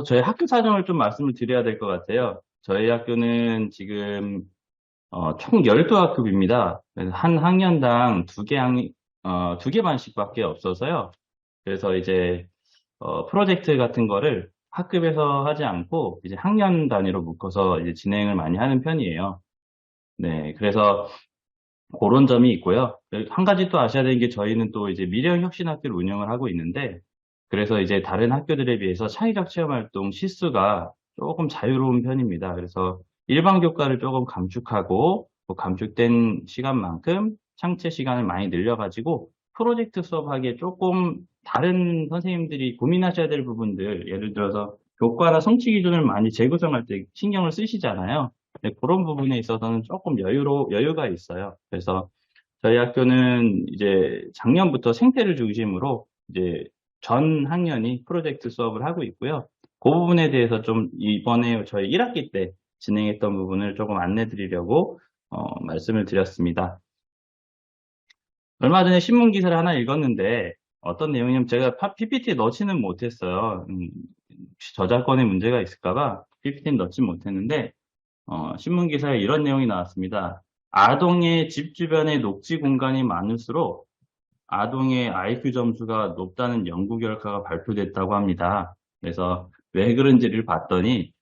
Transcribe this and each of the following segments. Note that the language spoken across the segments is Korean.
저희 학교 사정을 좀 말씀을 드려야 될 것 같아요. 저희 학교는 지금 총 12학급입니다. 그래서 한 학년당 두 개 반씩밖에 없어서요. 그래서 이제 프로젝트 같은 거를 학급에서 하지 않고 이제 학년 단위로 묶어서 이제 진행을 많이 하는 편이에요. 네, 그래서 그런 점이 있고요. 한 가지 또 아셔야 되는 게 저희는 또 이제 미래형 혁신학교를 운영을 하고 있는데, 그래서 이제 다른 학교들에 비해서 창의적 체험활동 시수가 조금 자유로운 편입니다. 그래서 일반 교과를 조금 감축하고, 그 감축된 시간만큼 창체 시간을 많이 늘려가지고, 프로젝트 수업하기에 조금 다른 선생님들이 고민하셔야 될 부분들, 예를 들어서 교과나 성취 기준을 많이 재구성할 때 신경을 쓰시잖아요. 네, 그런 부분에 있어서는 조금 여유가 있어요. 그래서 저희 학교는 이제 작년부터 생태를 중심으로 이제 전 학년이 프로젝트 수업을 하고 있고요. 그 부분에 대해서 좀 이번에 저희 1학기 때 진행했던 부분을 조금 안내 드리려고 말씀을 드렸습니다. 얼마 전에 신문 기사를 하나 읽었는데 어떤 내용이냐면 제가 PPT에 넣지는 못했어요. 저작권의 문제가 있을까 봐 PPT에 넣지 못했는데 신문 기사에 이런 내용이 나왔습니다. 아동의 집 주변에 녹지 공간이 많을수록 아동의 IQ 점수가 높다는 연구 결과가 발표됐다고 합니다. 그래서 왜 그런지를 봤더니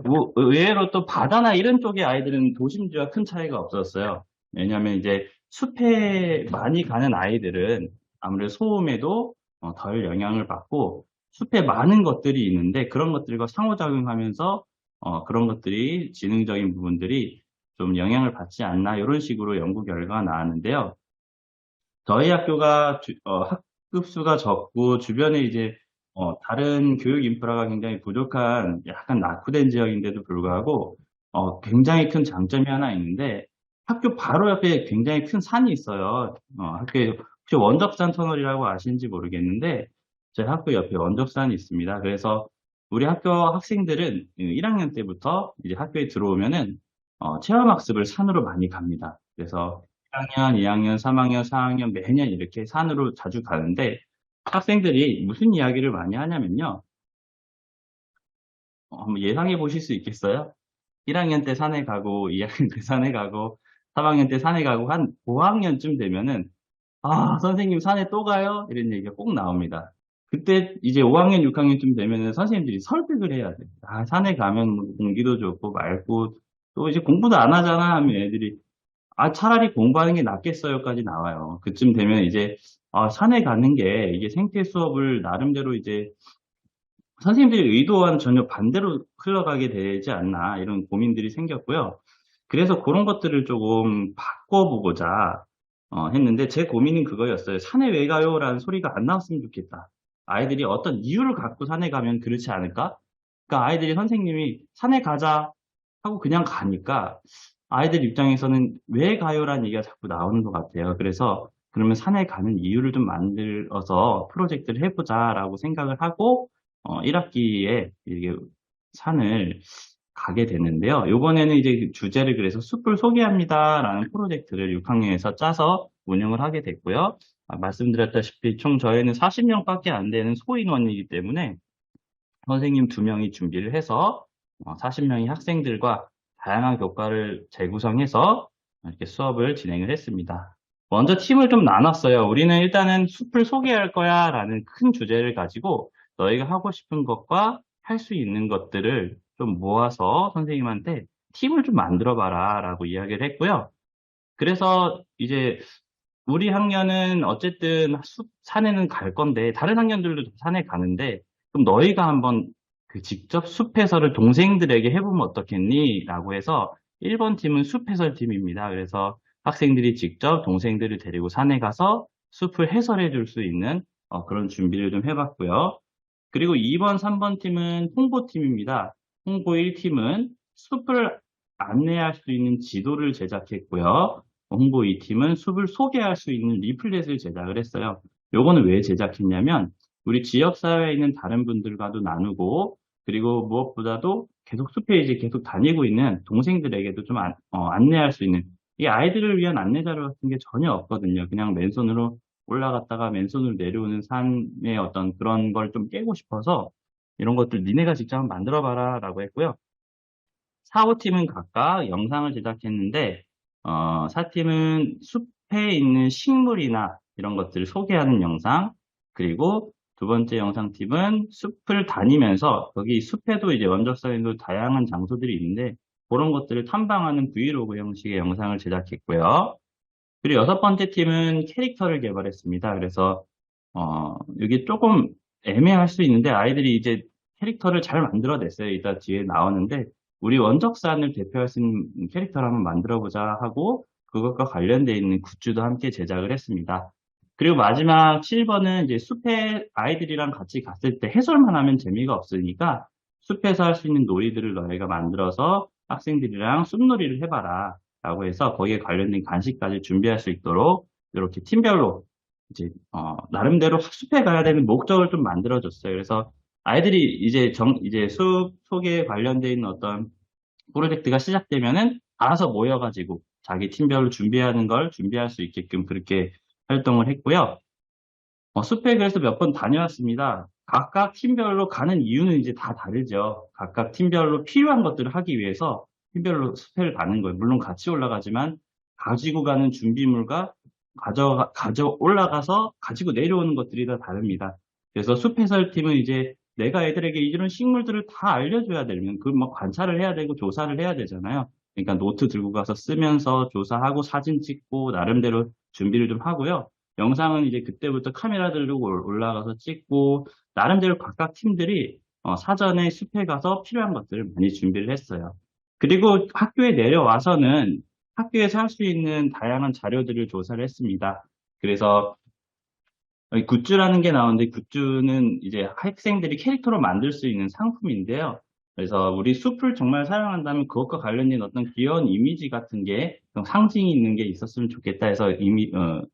뭐 의외로 또 바다나 이런 쪽의 아이들은 도심지와 큰 차이가 없었어요. 왜냐하면 이제 숲에 많이 가는 아이들은 아무래도 소음에도 덜 영향을 받고 숲에 많은 것들이 있는데 그런 것들과 상호작용하면서 그런 것들이 지능적인 부분들이 좀 영향을 받지 않나 이런 식으로 연구 결과가 나왔는데요. 저희 학교가 학급 수가 적고 주변에 이제 다른 교육 인프라가 굉장히 부족한 약간 낙후된 지역인데도 불구하고 굉장히 큰 장점이 하나 있는데 학교 바로 옆에 굉장히 큰 산이 있어요. 학교에 혹시 원적산 터널이라고 아시는지 모르겠는데 저희 학교 옆에 원적산이 있습니다. 그래서 우리 학교 학생들은 1학년 때부터 이제 학교에 들어오면은 체험학습을 산으로 많이 갑니다. 그래서 1학년, 2학년, 3학년, 4학년 매년 이렇게 산으로 자주 가는데 학생들이 무슨 이야기를 많이 하냐면요. 한번 예상해 보실 수 있겠어요? 1학년 때 산에 가고 2학년 때 산에 가고 3학년 때 산에 가고 한 5학년쯤 되면은 아, 선생님 산에 또 가요? 이런 얘기가 꼭 나옵니다. 그때 이제 5학년, 6학년쯤 되면은 선생님들이 설득을 해야 돼요. 아, 산에 가면 뭐 공기도 좋고 맑고 또 이제 공부도 안 하잖아 하면 애들이 아, 차라리 공부하는 게 낫겠어요까지 나와요. 그쯤 되면 이제 산에 가는 게 이게 생태 수업을 나름대로 이제 선생님들이 의도와는 전혀 반대로 흘러가게 되지 않나 이런 고민들이 생겼고요. 그래서 그런 것들을 조금 바꿔보고자 했는데 제 고민은 그거였어요. 산에 왜 가요라는 소리가 안 나왔으면 좋겠다. 아이들이 어떤 이유를 갖고 산에 가면 그렇지 않을까? 그러니까 아이들이 선생님이 산에 가자 하고 그냥 가니까 아이들 입장에서는 왜 가요라는 얘기가 자꾸 나오는 것 같아요. 그래서 그러면 산에 가는 이유를 좀 만들어서 프로젝트를 해보자라고 생각을 하고 1학기에 이게 산을 가게 됐는데요. 이번에는 이제 그 주제를 그래서 숲을 소개합니다라는 프로젝트를 6학년에서 짜서 운영을 하게 됐고요. 말씀드렸다시피 총 저희는 40명밖에 안 되는 소인원이기 때문에 선생님 2명이 준비를 해서 40명의 학생들과 다양한 교과를 재구성해서 이렇게 수업을 진행을 했습니다. 먼저 팀을 좀 나눴어요. 우리는 일단은 숲을 소개할 거야 라는 큰 주제를 가지고 너희가 하고 싶은 것과 할 수 있는 것들을 좀 모아서 선생님한테 팀을 좀 만들어 봐라 라고 이야기를 했고요. 그래서 이제 우리 학년은 어쨌든 산에는 갈 건데 다른 학년들도 산에 가는데 그럼 너희가 한번 그 직접 숲 해설을 동생들에게 해보면 어떻겠니? 라고 해서 1번 팀은 숲 해설 팀입니다. 그래서 학생들이 직접 동생들을 데리고 산에 가서 숲을 해설해 줄 수 있는 그런 준비를 좀 해봤고요. 그리고 2번, 3번 팀은 홍보팀입니다. 홍보 1팀은 숲을 안내할 수 있는 지도를 제작했고요. 홍보 2팀은 숲을 소개할 수 있는 리플렛을 제작을 했어요. 요거는 왜 제작했냐면 우리 지역사회에 있는 다른 분들과도 나누고 그리고 무엇보다도 계속 숲에 이제 계속 다니고 있는 동생들에게도 좀 안내할 수 있는 이 아이들을 위한 안내 자료 같은 게 전혀 없거든요. 그냥 맨손으로 올라갔다가 맨손으로 내려오는 산의 어떤 그런 걸 좀 깨고 싶어서 이런 것들 니네가 직접 한번 만들어봐라 라고 했고요. 4, 5팀은 각각 영상을 제작했는데 4팀은 숲에 있는 식물이나 이런 것들을 소개하는 영상, 그리고 두 번째 영상팀은 숲을 다니면서 거기 숲에도 이제 원적성에도 다양한 장소들이 있는데 그런 것들을 탐방하는 브이로그 형식의 영상을 제작했고요. 그리고 여섯 번째 팀은 캐릭터를 개발했습니다. 그래서 여기 조금 애매할 수 있는데 아이들이 이제 캐릭터를 잘 만들어냈어요. 이따 뒤에 나오는데 우리 원적산을 대표할 수 있는 캐릭터를 한번 만들어보자 하고 그것과 관련되어 있는 굿즈도 함께 제작을 했습니다. 그리고 마지막 7번은 이제 숲에 아이들이랑 같이 갔을 때 해설만 하면 재미가 없으니까 숲에서 할 수 있는 놀이들을 너희가 만들어서 학생들이랑 숲놀이를 해봐라 라고 해서 거기에 관련된 간식까지 준비할 수 있도록 이렇게 팀별로 이제 나름대로 숲에 가야 되는 목적을 좀 만들어줬어요. 그래서 아이들이 이제 숲 속에 관련돼 있는 어떤 프로젝트가 시작되면은 알아서 모여가지고 자기 팀별로 준비하는 걸 준비할 수 있게끔 그렇게 활동을 했고요. 숲에 그래서 몇 번 다녀왔습니다. 각각 팀별로 가는 이유는 이제 다 다르죠. 각각 팀별로 필요한 것들을 하기 위해서 팀별로 숲을 가는 거예요. 물론 같이 올라가지만 가지고 가는 준비물과 올라가서 가지고 내려오는 것들이 다 다릅니다. 그래서 숲 해설팀은 이제 내가 애들에게 이런 식물들을 다 알려줘야 되면 그 막 관찰을 해야 되고 조사를 해야 되잖아요. 그러니까 노트 들고 가서 쓰면서 조사하고 사진 찍고 나름대로 준비를 좀 하고요. 영상은 이제 그때부터 카메라 들고 올라가서 찍고 나름대로 각각 팀들이 사전에 숲에 가서 필요한 것들을 많이 준비를 했어요. 그리고 학교에 내려와서는 학교에서 할 수 있는 다양한 자료들을 조사를 했습니다. 그래서 여기 굿즈라는 게 나오는데 굿즈는 이제 학생들이 캐릭터로 만들 수 있는 상품인데요. 그래서 우리 숲을 정말 사랑한다면 그것과 관련된 어떤 귀여운 이미지 같은 게 상징이 있는 게 있었으면 좋겠다 해서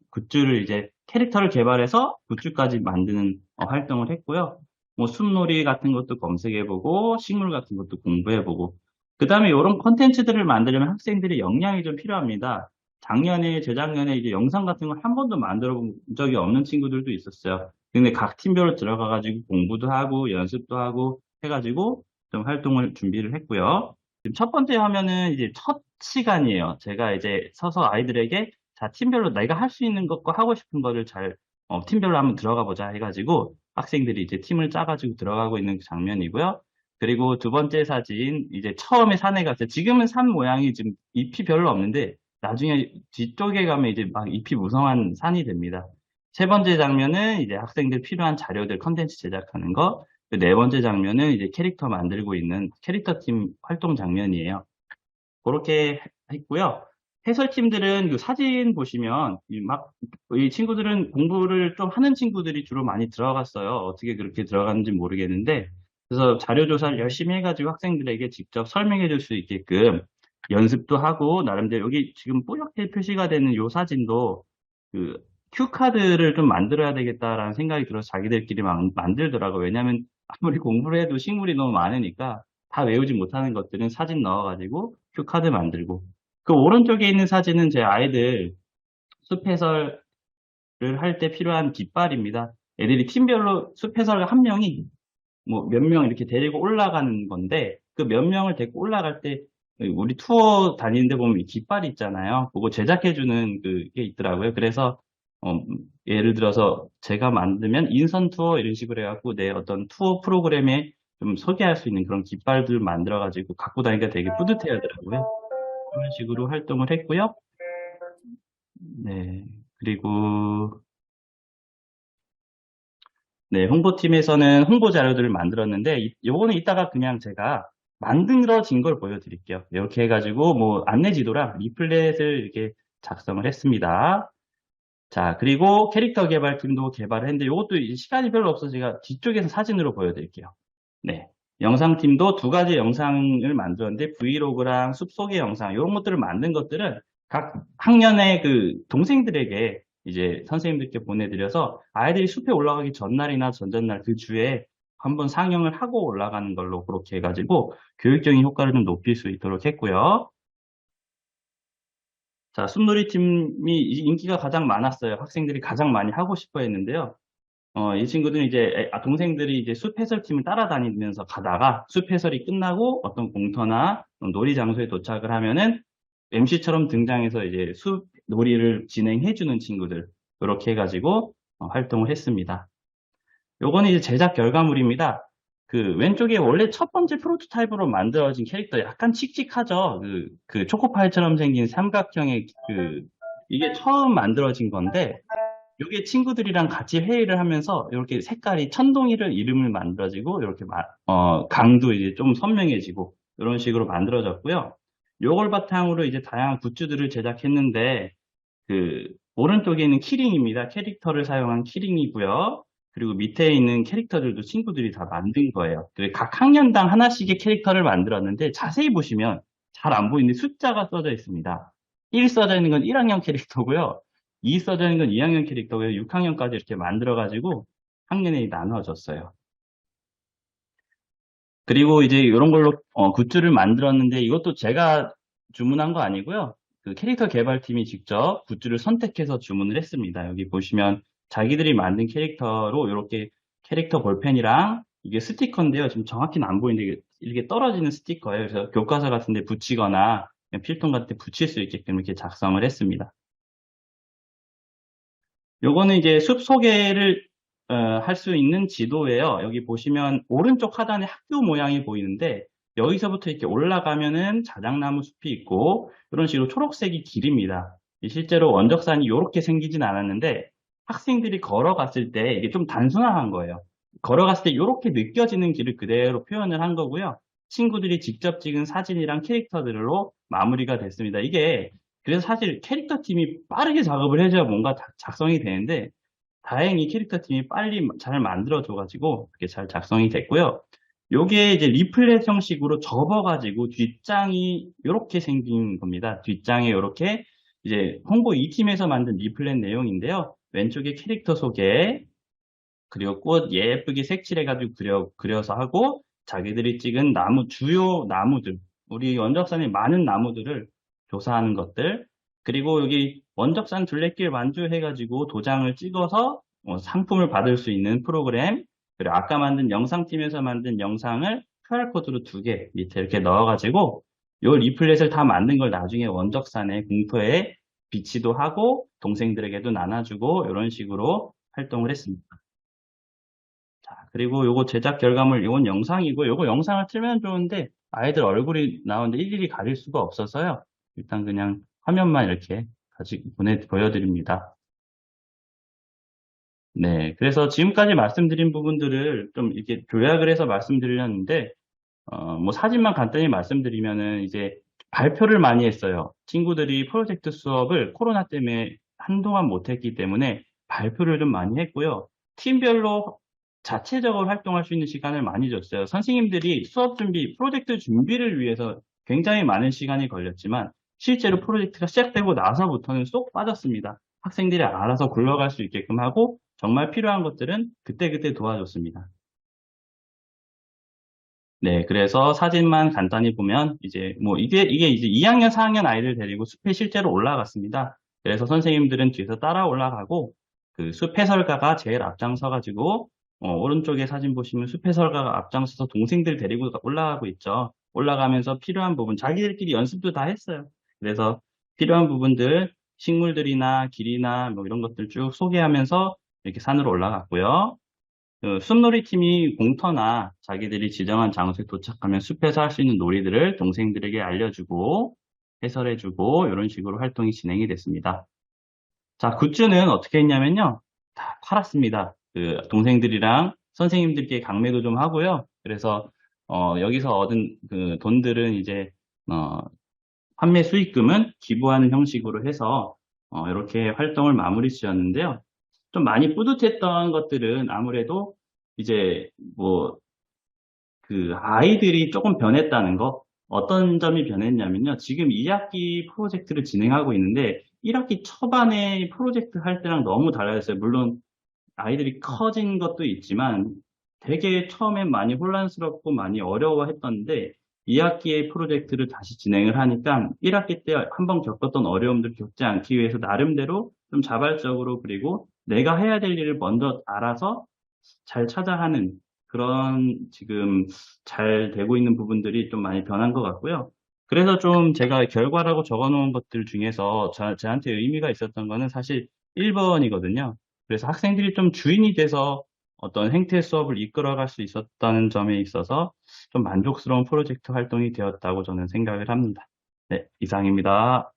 굿즈를 이제 캐릭터를 개발해서 굿즈까지 만드는 활동을 했고요. 뭐 숲놀이 같은 것도 검색해보고 식물 같은 것도 공부해보고 그 다음에 이런 콘텐츠들을 만들려면 학생들의 역량이 좀 필요합니다. 재작년에 이제 영상 같은 걸 한 번도 만들어 본 적이 없는 친구들도 있었어요. 근데 각 팀별로 들어가가지고 공부도 하고 연습도 하고 해가지고 좀 활동을 준비를 했고요. 지금 첫 번째 화면은 이제 첫 시간이에요. 제가 이제 서서 아이들에게 자, 팀별로 내가 할 수 있는 것과 하고 싶은 거를 팀별로 한번 들어가 보자 해가지고 학생들이 이제 팀을 짜가지고 들어가고 있는 장면이고요. 그리고 두 번째 사진, 이제 처음에 산에 갔어요. 지금은 산 모양이 지금 잎이 별로 없는데 나중에 뒤쪽에 가면 이제 막 잎이 무성한 산이 됩니다. 세 번째 장면은 이제 학생들 필요한 자료들 컨텐츠 제작하는 거. 네 번째 장면은 이제 캐릭터 만들고 있는 캐릭터 팀 활동 장면이에요. 그렇게 했고요. 해설팀들은 그 사진 보시면 이 친구들은 공부를 좀 하는 친구들이 주로 많이 들어갔어요. 어떻게 그렇게 들어갔는지 모르겠는데 그래서 자료 조사를 열심히 해가지고 학생들에게 직접 설명해 줄 수 있게끔 연습도 하고 나름대로 여기 지금 뿌옇게 표시가 되는 요 사진도 그 큐카드를 좀 만들어야 되겠다라는 생각이 들어서 자기들끼리 만들더라고요. 왜냐하면 아무리 공부를 해도 식물이 너무 많으니까 다 외우지 못하는 것들은 사진 넣어가지고 큐카드 만들고 그 오른쪽에 있는 사진은 제 아이들 숲 해설을 할 때 필요한 깃발입니다. 애들이 팀별로 숲 해설가 한 명이 뭐 몇 명 이렇게 데리고 올라가는 건데 그 몇 명을 데리고 올라갈 때 우리 투어 다니는데 보면 이 깃발이 있잖아요. 그거 제작해주는 그게 있더라고요. 그래서 예를 들어서 제가 만들면 인선 투어 이런 식으로 해갖고 내 어떤 투어 프로그램에 좀 소개할 수 있는 그런 깃발들 만들어가지고 갖고 다니기가 되게 뿌듯해 하더라고요. 그런 식으로 활동을 했고요. 네. 그리고 네, 홍보팀에서는 홍보 자료들을 만들었는데, 요거는 이따가 그냥 제가 만들어진 걸 보여드릴게요. 이렇게 해가지고, 뭐, 안내 지도랑 리플렛을 이렇게 작성을 했습니다. 자, 그리고 캐릭터 개발팀도 개발을 했는데, 요것도 이제 시간이 별로 없어서 제가 뒤쪽에서 사진으로 보여드릴게요. 네. 영상팀도 두 가지 영상을 만들었는데, 브이로그랑 숲속의 영상, 이런 것들을 만든 것들은 각 학년의 그 동생들에게 이제 선생님들께 보내드려서 아이들이 숲에 올라가기 전날이나 전전날 그 주에 한번 상영을 하고 올라가는 걸로 그렇게 해가지고 교육적인 효과를 좀 높일 수 있도록 했고요. 자, 숲놀이 팀이 인기가 가장 많았어요. 학생들이 가장 많이 하고 싶어 했는데요. 이 친구들은 이제 동생들이 이제 숲 해설팀을 따라다니면서 가다가 숲 해설이 끝나고 어떤 공터나 놀이 장소에 도착을 하면은 MC처럼 등장해서 이제 숲 놀이를 진행해주는 친구들 이렇게 해가지고 활동을 했습니다. 요거는 이제 제작 결과물입니다. 그 왼쪽에 원래 첫 번째 프로토타입으로 만들어진 캐릭터 약간 칙칙하죠. 그 초코파이처럼 생긴 삼각형의 이게 처음 만들어진 건데 요게 친구들이랑 같이 회의를 하면서 이렇게 색깔이 천동이를 이름을 만들어지고 이렇게 강도 이제 좀 선명해지고 이런 식으로 만들어졌고요. 요걸 바탕으로 이제 다양한 굿즈들을 제작했는데 오른쪽에 있는 키링입니다. 캐릭터를 사용한 키링이고요. 그리고 밑에 있는 캐릭터들도 친구들이 다 만든 거예요. 각 학년당 하나씩의 캐릭터를 만들었는데 자세히 보시면 잘 안 보이는데 숫자가 써져 있습니다. 1 써져 있는 건 1학년 캐릭터고요. 2 써져 있는 건 2학년 캐릭터고요. 6학년까지 이렇게 만들어가지고 학년에 나눠줬어요. 그리고 이제 이런 걸로 굿즈를 만들었는데 이것도 제가 주문한 거 아니고요. 그 캐릭터 개발팀이 직접 굿즈를 선택해서 주문을 했습니다. 여기 보시면 자기들이 만든 캐릭터로 이렇게 캐릭터 볼펜이랑 이게 스티커인데요. 지금 정확히는 안 보이는데 이게 떨어지는 스티커예요. 그래서 교과서 같은 데 붙이거나 필통 같은 데 붙일 수 있게끔 이렇게 작성을 했습니다. 요거는 이제 숲 소개를 할 수 있는 지도예요. 여기 보시면 오른쪽 하단에 학교 모양이 보이는데 여기서부터 이렇게 올라가면은 자작나무 숲이 있고 이런 식으로 초록색이 길입니다. 실제로 원적산이 이렇게 생기진 않았는데 학생들이 걸어갔을 때 이게 좀 단순화한 거예요. 걸어갔을 때 이렇게 느껴지는 길을 그대로 표현을 한 거고요. 친구들이 직접 찍은 사진이랑 캐릭터들로 마무리가 됐습니다. 이게 그래서 사실 캐릭터 팀이 빠르게 작업을 해줘야 뭔가 작성이 되는데 다행히 캐릭터 팀이 빨리 잘 만들어줘가지고 그렇게 잘 작성이 됐고요. 요게 이제 리플렛 형식으로 접어가지고 뒷장이 이렇게 생긴 겁니다. 뒷장에 이렇게 이제 홍보 2팀에서 만든 리플렛 내용인데요. 왼쪽에 캐릭터 소개, 그리고 꽃 예쁘게 색칠해가지고 그려서 하고 자기들이 찍은 주요 나무들, 우리 원적산의 많은 나무들을 조사하는 것들, 그리고 여기 원적산 둘레길 완주해가지고 도장을 찍어서 상품을 받을 수 있는 프로그램, 그리고 아까 만든 영상팀에서 만든 영상을 QR코드로 2개 밑에 이렇게 넣어가지고 요 리플렛을 다 만든 걸 나중에 원적산의 공터에 비치도 하고 동생들에게도 나눠주고 이런 식으로 활동을 했습니다. 자, 그리고 요거 제작 결과물, 요건 영상이고, 요거 영상을 틀면 좋은데, 아이들 얼굴이 나오는데 일일이 가릴 수가 없어서요. 일단 그냥 화면만 이렇게 보여드립니다. 네. 그래서 지금까지 말씀드린 부분들을 좀 이렇게 요약을 해서 말씀드렸는데, 뭐 사진만 간단히 말씀드리면은 이제 발표를 많이 했어요. 친구들이 프로젝트 수업을 코로나 때문에 한동안 못했기 때문에 발표를 좀 많이 했고요. 팀별로 자체적으로 활동할 수 있는 시간을 많이 줬어요. 선생님들이 수업 준비, 프로젝트 준비를 위해서 굉장히 많은 시간이 걸렸지만 실제로 프로젝트가 시작되고 나서부터는 쏙 빠졌습니다. 학생들이 알아서 굴러갈 수 있게끔 하고 정말 필요한 것들은 그때그때 도와줬습니다. 네, 그래서 사진만 간단히 보면 이게 이제 2학년, 4학년 아이들 데리고 숲에 실제로 올라갔습니다. 그래서 선생님들은 뒤에서 따라 올라가고 그 숲 해설가가 제일 앞장서 가지고 오른쪽에 사진 보시면 숲 해설가가 앞장서서 동생들 데리고 올라가고 있죠. 올라가면서 필요한 부분 자기들끼리 연습도 다 했어요. 그래서 필요한 부분들 식물들이나 길이나 뭐 이런 것들 쭉 소개하면서 이렇게 산으로 올라갔고요. 숲놀이 팀이 공터나 자기들이 지정한 장소에 도착하면 숲에서 할 수 있는 놀이들을 동생들에게 알려주고 해설해주고 이런 식으로 활동이 진행이 됐습니다. 자, 굿즈는 어떻게 했냐면요. 다 팔았습니다. 그 동생들이랑 선생님들께 강매도 좀 하고요. 그래서 여기서 얻은 그 돈들은 이제 판매 수익금은 기부하는 형식으로 해서 이렇게 활동을 마무리 지었는데요. 좀 많이 뿌듯했던 것들은 아무래도 이제 아이들이 조금 변했다는 거. 어떤 점이 변했냐면요. 지금 2학기 프로젝트를 진행하고 있는데 1학기 초반에 프로젝트 할 때랑 너무 달라졌어요. 물론 아이들이 커진 것도 있지만 되게 처음엔 많이 혼란스럽고 많이 어려워했던데 2학기에 프로젝트를 다시 진행을 하니까 1학기 때 한번 겪었던 어려움들을 겪지 않기 위해서 나름대로 좀 자발적으로 그리고 내가 해야 될 일을 먼저 알아서 잘 찾아 하는 그런 지금 잘 되고 있는 부분들이 좀 많이 변한 것 같고요. 그래서 좀 제가 결과라고 적어 놓은 것들 중에서 저한테 의미가 있었던 거는 사실 1번이거든요. 그래서 학생들이 좀 주인이 돼서 어떤 행태 수업을 이끌어갈 수 있었다는 점에 있어서 좀 만족스러운 프로젝트 활동이 되었다고 저는 생각을 합니다. 네, 이상입니다.